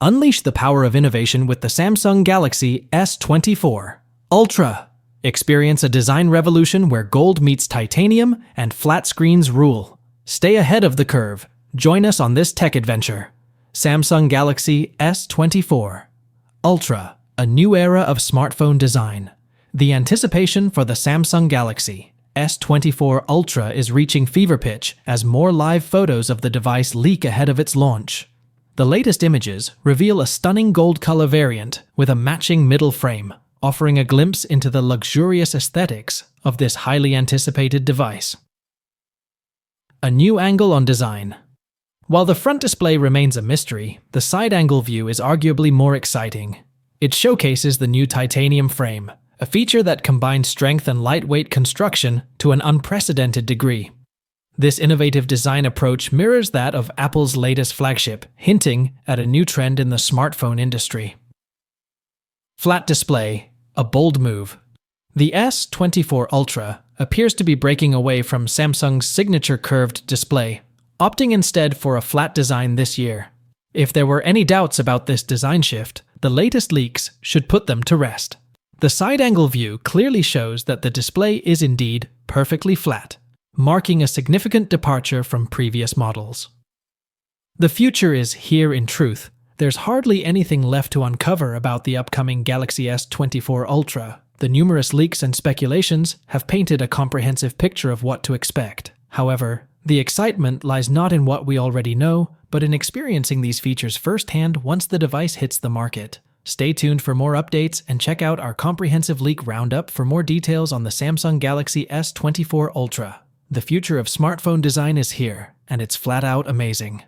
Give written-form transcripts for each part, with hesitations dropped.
Unleash the power of innovation with the Samsung Galaxy S24 Ultra. Experience a design revolution where gold meets titanium and flat screens rule. Stay ahead of the curve. Join us on this tech adventure. Samsung Galaxy S24 Ultra, a new era of smartphone design. The anticipation for the Samsung Galaxy S24 Ultra is reaching fever pitch as more live photos of the device leak ahead of its launch. The latest images reveal a stunning gold color variant with a matching middle frame, offering a glimpse into the luxurious aesthetics of this highly anticipated device. A new angle on design. While the front display remains a mystery, the side-angle view is arguably more exciting. It showcases the new titanium frame, a feature that combines strength and lightweight construction to an unprecedented degree. This innovative design approach mirrors that of Apple's latest flagship, hinting at a new trend in the smartphone industry. Flat display, a bold move. The S24 Ultra appears to be breaking away from Samsung's signature curved display, opting instead for a flat design this year. If there were any doubts about this design shift, the latest leaks should put them to rest. The side-angle view clearly shows that the display is indeed perfectly flat, marking a significant departure from previous models. The future is here in truth. There's hardly anything left to uncover about the upcoming Galaxy S24 Ultra. The numerous leaks and speculations have painted a comprehensive picture of what to expect. However, the excitement lies not in what we already know, but in experiencing these features firsthand once the device hits the market. Stay tuned for more updates and check out our comprehensive leak roundup for more details on the Samsung Galaxy S24 Ultra. The future of smartphone design is here, and it's flat out amazing.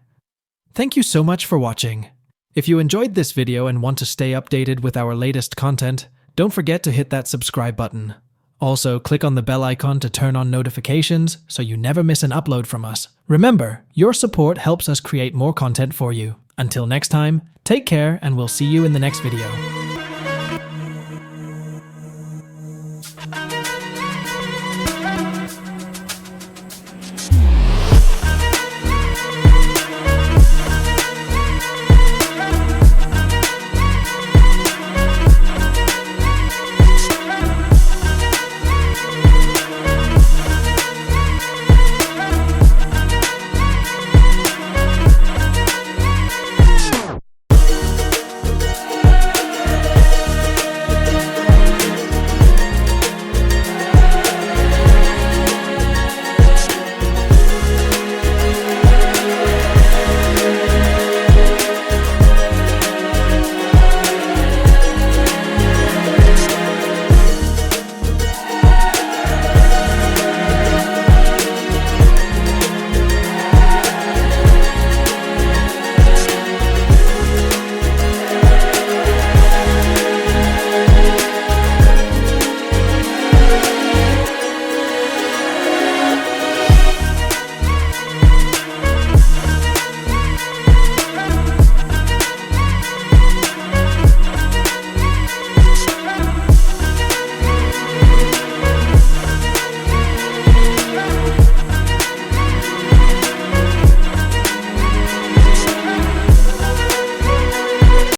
Thank you so much for watching. If you enjoyed this video and want to stay updated with our latest content, don't forget to hit that subscribe button. Also, click on the bell icon to turn on notifications so you never miss an upload from us. Remember, your support helps us create more content for you. Until next time, take care and we'll see you in the next video.